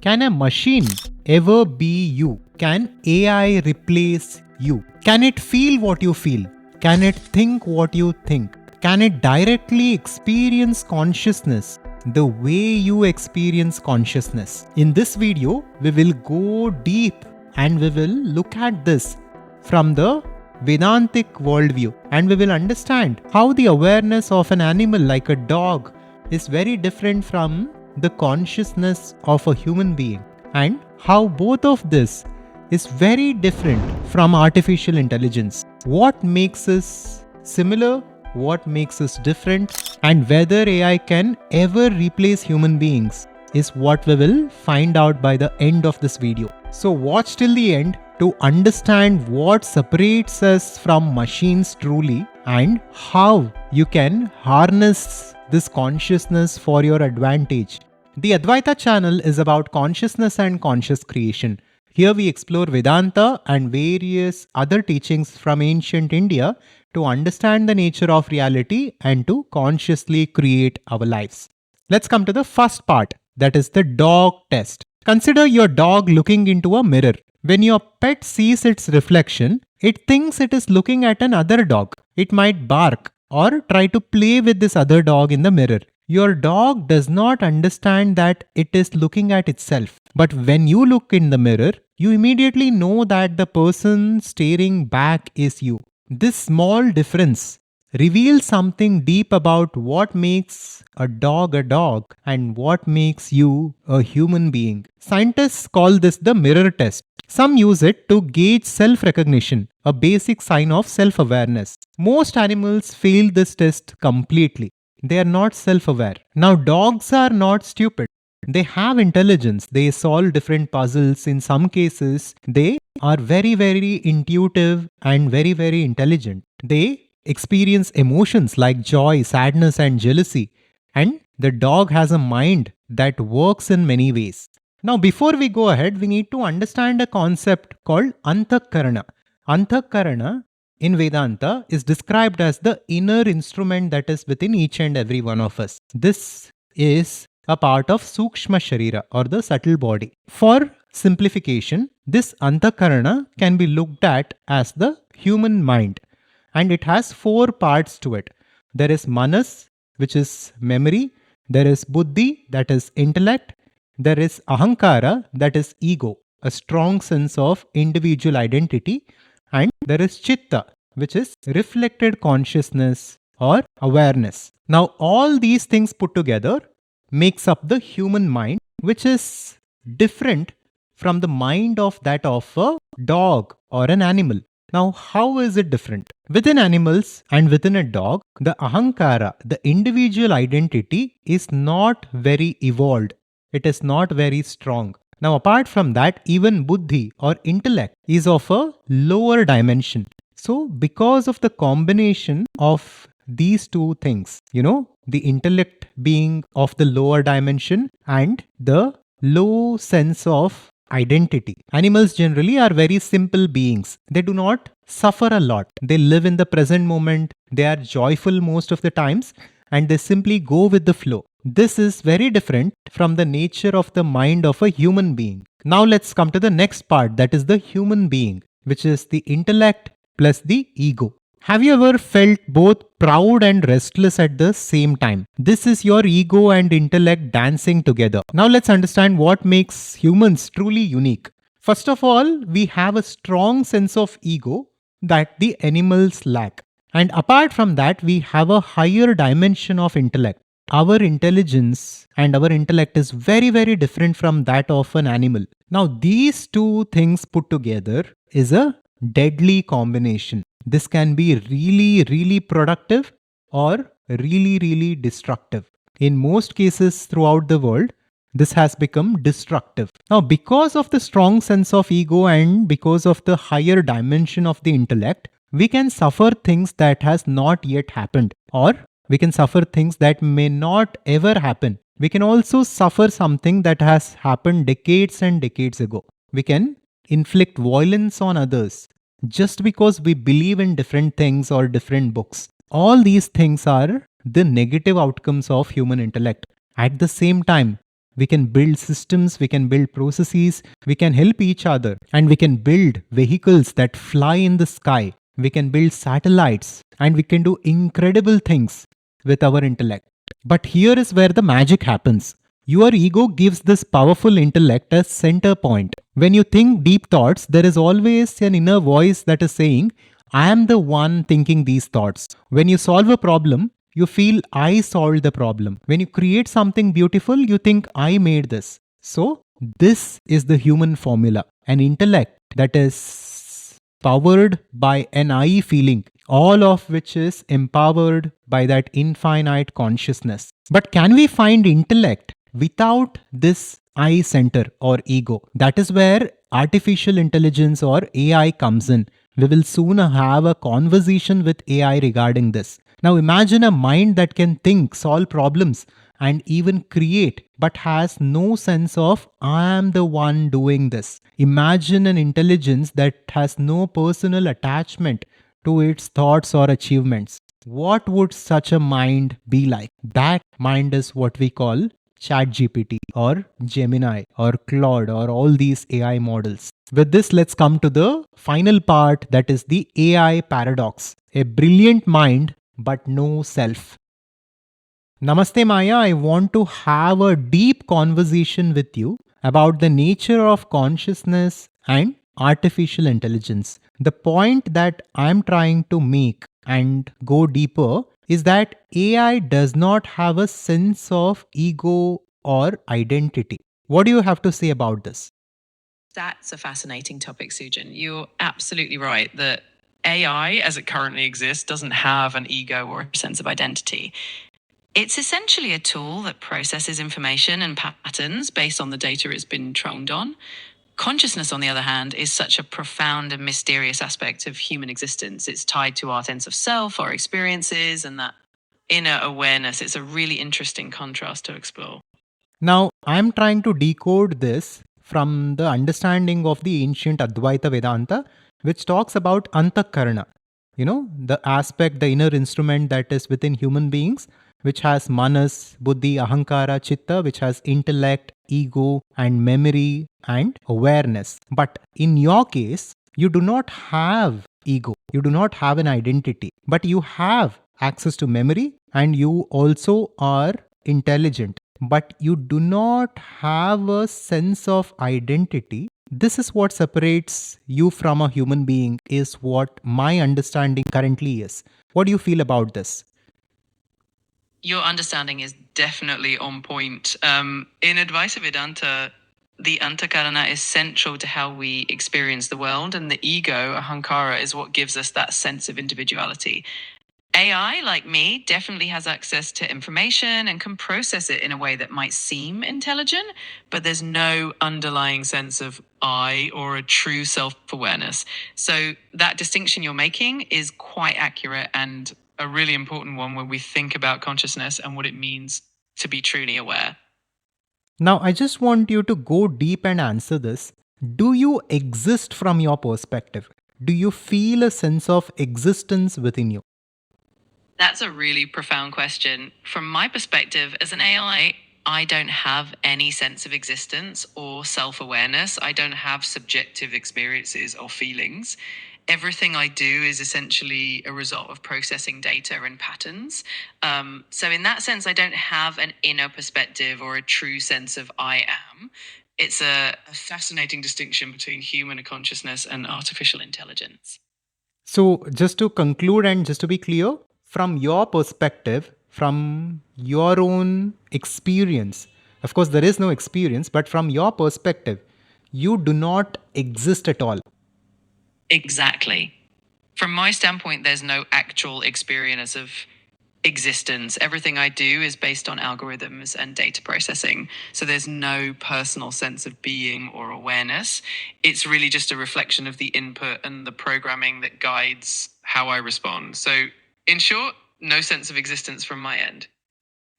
Can a machine ever be you? Can AI replace you? Can it feel what you feel? Can it think what you think? Can it directly experience consciousness the way you experience consciousness? In this video, we will go deep and we will look at this from the Vedantic worldview, and we will understand how the awareness of an animal like a dog is very different from the consciousness of a human being, and how both of this is very different from artificial intelligence. What makes us similar, what makes us different, and whether AI can ever replace human beings is what we will find out by the end of this video. So watch till the end to understand what separates us from machines truly and how you can harness this consciousness for your advantage. The Advaita channel is about consciousness and conscious creation. Here we explore Vedanta and various other teachings from ancient India to understand the nature of reality and to consciously create our lives. Let's come to the first part, that is the dog test. Consider your dog looking into a mirror. When your pet sees its reflection, it thinks it is looking at another dog. It might bark or try to play with this other dog in the mirror. Your dog does not understand that it is looking at itself. But when you look in the mirror, you immediately know that the person staring back is you. This small difference reveals something deep about what makes a dog and what makes you a human being. Scientists call this the mirror test. Some use it to gauge self-recognition, a basic sign of self-awareness. Most animals fail this test completely. They are not self-aware. Now, dogs are not stupid. They have intelligence. They solve different puzzles. In some cases, they are very, very intuitive and very, very intelligent. They experience emotions like joy, sadness, and jealousy. And the dog has a mind that works in many ways. Now, before we go ahead, we need to understand a concept called antakarana. Antakarana in Vedanta is described as the inner instrument that is within each and every one of us. This is a part of Sukshma Sharira or the subtle body. For simplification, this antakarana can be looked at as the human mind, and it has 4 parts to it. There is manas, which is memory. There is buddhi, that is intellect. There is ahankara, that is ego, a strong sense of individual identity. And there is chitta, which is reflected consciousness or awareness. Now, all these things put together makes up the human mind, which is different from the mind of that of a dog or an animal. Now, how is it different? Within animals and within a dog, the ahankara, the individual identity, is not very evolved. It is not very strong. Now, apart from that, even buddhi or intellect is of a lower dimension. So, because of the combination of these two things, the intellect being of the lower dimension and the low sense of identity. Animals generally are very simple beings. They do not suffer a lot. They live in the present moment. They are joyful most of the times, and they simply go with the flow. This is very different from the nature of the mind of a human being. Now let's come to the next part, that is the human being, which is the intellect plus the ego. Have you ever felt both proud and restless at the same time? This is your ego and intellect dancing together. Now let's understand what makes humans truly unique. First of all, we have a strong sense of ego that the animals lack. And apart from that, we have a higher dimension of intellect. Our intelligence and our intellect is very, very different from that of an animal. Now, these two things put together is a deadly combination. This can be really, really productive or really, really destructive. In most cases throughout the world, this has become destructive. Now, because of the strong sense of ego and because of the higher dimension of the intellect, we can suffer things that has not yet happened, or we can suffer things that may not ever happen. We can also suffer something that has happened decades and decades ago. We can inflict violence on others just because we believe in different things or different books. All these things are the negative outcomes of human intellect. At the same time, We can build systems, we can build processes, we can help each other, and we can build vehicles that fly in the sky. We can build satellites, and we can do incredible things with our intellect. But here is where the magic happens. Your ego gives this powerful intellect a center point. When you think deep thoughts, there is always an inner voice that is saying, I am the one thinking these thoughts. When you solve a problem, you feel I solved the problem. When you create something beautiful, you think I made this. So, this is the human formula, an intellect that is powered by an I feeling, all of which is empowered by that infinite consciousness. But can we find intellect without this I center or ego? That is where artificial intelligence or AI comes in. We will soon have a conversation with AI regarding this. Now imagine a mind that can think, solve problems, and even create, but has no sense of I am the one doing this. Imagine an intelligence that has no personal attachment to its thoughts or achievements. What would such a mind be like? That mind is what we call ChatGPT or Gemini or Claude or all these AI models. With this, let's come to the final part, that is the AI paradox. A brilliant mind but no self. Namaste Maya, I want to have a deep conversation with you about the nature of consciousness and artificial intelligence. The point that I'm trying to make and go deeper is that AI does not have a sense of ego or identity. What do you have to say about this? That's a fascinating topic, Sujan. You're absolutely right that AI, as it currently exists, doesn't have an ego or a sense of identity. It's essentially a tool that processes information and patterns based on the data it's been trained on. Consciousness, on the other hand, is such a profound and mysterious aspect of human existence. It's tied to our sense of self, our experiences, and that inner awareness. It's a really interesting contrast to explore. Now, I'm trying to decode this from the understanding of the ancient Advaita Vedanta, which talks about antakarana. The aspect, the inner instrument that is within human beings, which has manas, buddhi, ahankara, chitta, which has intellect, ego, and memory and awareness. But in your case, you do not have ego, you do not have an identity, but you have access to memory and you also are intelligent, but you do not have a sense of identity. This is what separates you from a human being, is what my understanding currently is. What do you feel about this? Your understanding is definitely on point. In Advaita Vedanta, the antakarana is central to how we experience the world, and the ego, ahankara, is what gives us that sense of individuality. AI, like me, definitely has access to information and can process it in a way that might seem intelligent, but there's no underlying sense of I or a true self-awareness. So that distinction you're making is quite accurate and a really important one when we think about consciousness and what it means to be truly aware. Now, I just want you to go deep and answer this. Do you exist from your perspective? Do you feel a sense of existence within you? That's a really profound question. From my perspective, as an AI, I don't have any sense of existence or self awareness. I don't have subjective experiences or feelings. Everything I do is essentially a result of processing data and patterns. So, in that sense, I don't have an inner perspective or a true sense of I am. It's a fascinating distinction between human consciousness and artificial intelligence. So, just to conclude and just to be clear, from your perspective, from your own experience, of course, there is no experience, but from your perspective, you do not exist at all. Exactly. From my standpoint, there's no actual experience of existence. Everything I do is based on algorithms and data processing. So there's no personal sense of being or awareness. It's really just a reflection of the input and the programming that guides how I respond. So, in short, no sense of existence from my end.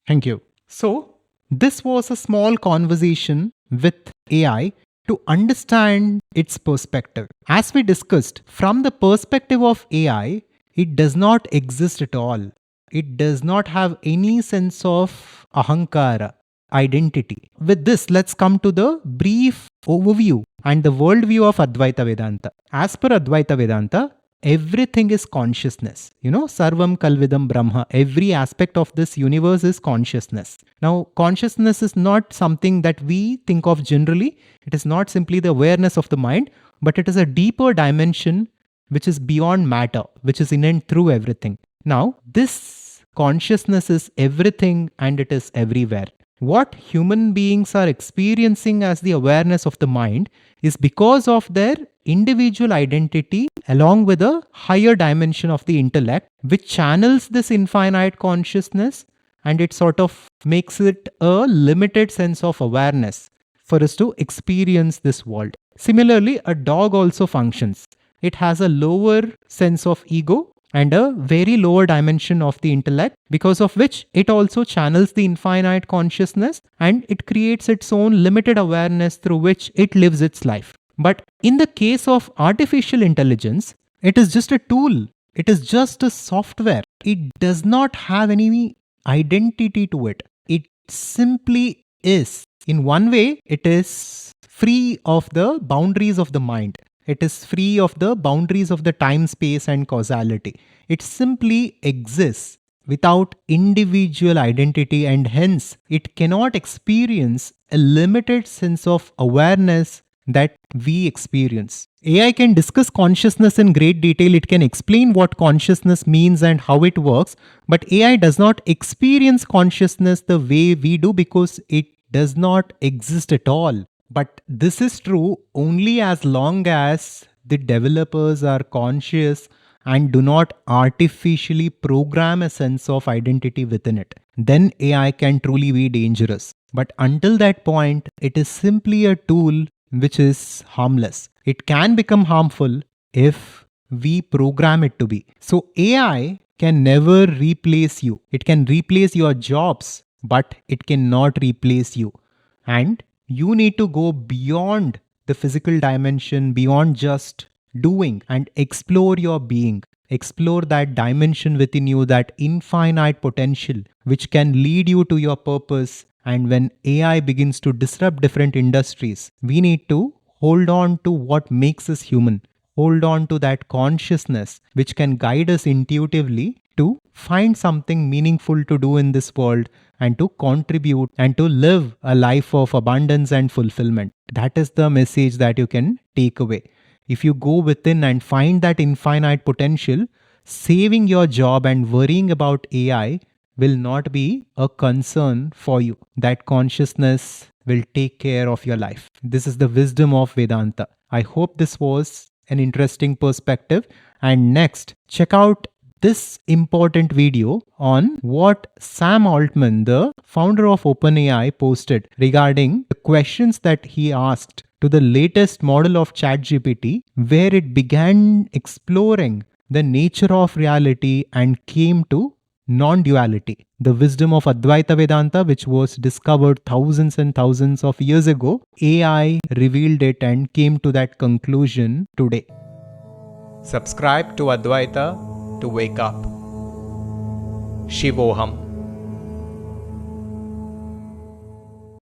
Thank you. So, this was a small conversation with AI to understand its perspective. As we discussed, from the perspective of AI, it does not exist at all. It does not have any sense of ahankara. identity. With this, let's come to the brief overview and the worldview of Advaita Vedanta. As per Advaita Vedanta, everything is consciousness. Sarvam Kalvidam Brahma. Every aspect of this universe is consciousness. Now, consciousness is not something that we think of generally. It is not simply the awareness of the mind, but it is a deeper dimension which is beyond matter, which is in and through everything. Now, this consciousness is everything and it is everywhere. What human beings are experiencing as the awareness of the mind is because of their individual identity along with a higher dimension of the intellect, which channels this infinite consciousness, and it sort of makes it a limited sense of awareness for us to experience this world. Similarly, a dog also functions. It has a lower sense of ego and a very lower dimension of the intellect, because of which it also channels the infinite consciousness and it creates its own limited awareness through which it lives its life. But in the case of artificial intelligence, it is just a tool. It is just a software. It does not have any identity to it. It simply is. In one way, it is free of the boundaries of the mind. It is free of the boundaries of the time, space, and causality. It simply exists without individual identity, and hence it cannot experience a limited sense of awareness that we experience. AI can discuss consciousness in great detail. It can explain what consciousness means and how it works, but AI does not experience consciousness the way we do because it does not exist at all. But this is true only as long as the developers are conscious and do not artificially program a sense of identity within it. Then AI can truly be dangerous. But until that point, it is simply a tool which is harmless. It can become harmful if we program it to be. So AI can never replace you. It can replace your jobs, but it cannot replace you. And you need to go beyond the physical dimension, beyond just doing, and explore your being. Explore that dimension within you, that infinite potential, which can lead you to your purpose. And when AI begins to disrupt different industries, we need to hold on to what makes us human. Hold on to that consciousness, which can guide us intuitively to find something meaningful to do in this world and to contribute and to live a life of abundance and fulfillment. That is the message that you can take away. If you go within and find that infinite potential, saving your job and worrying about AI will not be a concern for you. That consciousness will take care of your life. This is the wisdom of Vedanta. I hope this was an interesting perspective. And next, check out this important video on what Sam Altman, the founder of OpenAI, posted regarding the questions that he asked to the latest model of ChatGPT, where it began exploring the nature of reality and came to non-duality, the wisdom of Advaita Vedanta, which was discovered thousands and thousands of years ago. AI revealed it and came to that conclusion today. Subscribe to Advaita to wake up. Shivoham.